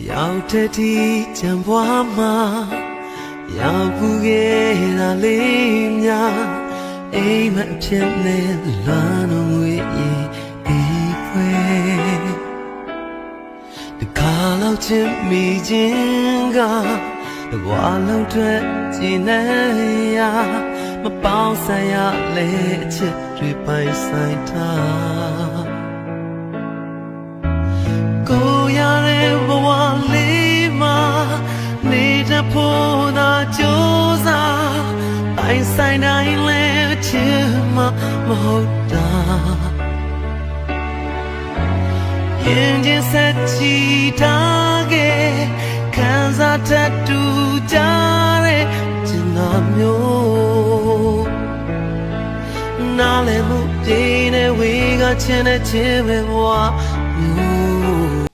ရောက်တဲ့ဒီကြံပွားမှာရောက်ဘူးခဲ့တာလေးများအိမ်မအဖြစ်နဲ့လွမ်းလို့ငွေရင်အေးခွဲတခါလောက်ချစ်မိခြင်းကတဘွားလုံးထွက်ကျင်နေရမပေါင်းဆိုင်ရလေအချစ်တွေပိုင်ဆိုင်ထားကိုရတဲ့ဘဝလေးမှာနေတဲ့ဖို့သာကြိုးစားပိုင်ဆိုင်တိုင်းလဲချစ်မှမဟုတ်တာရင်ချင်းဆက်ချီထားခဲ့ခံစားတတ်တူကြတဲ့ကျင်နာမျိုးနားလည်မှုပြင်းနေဝေကချင်တဲ့ချင်ပဲဘဝ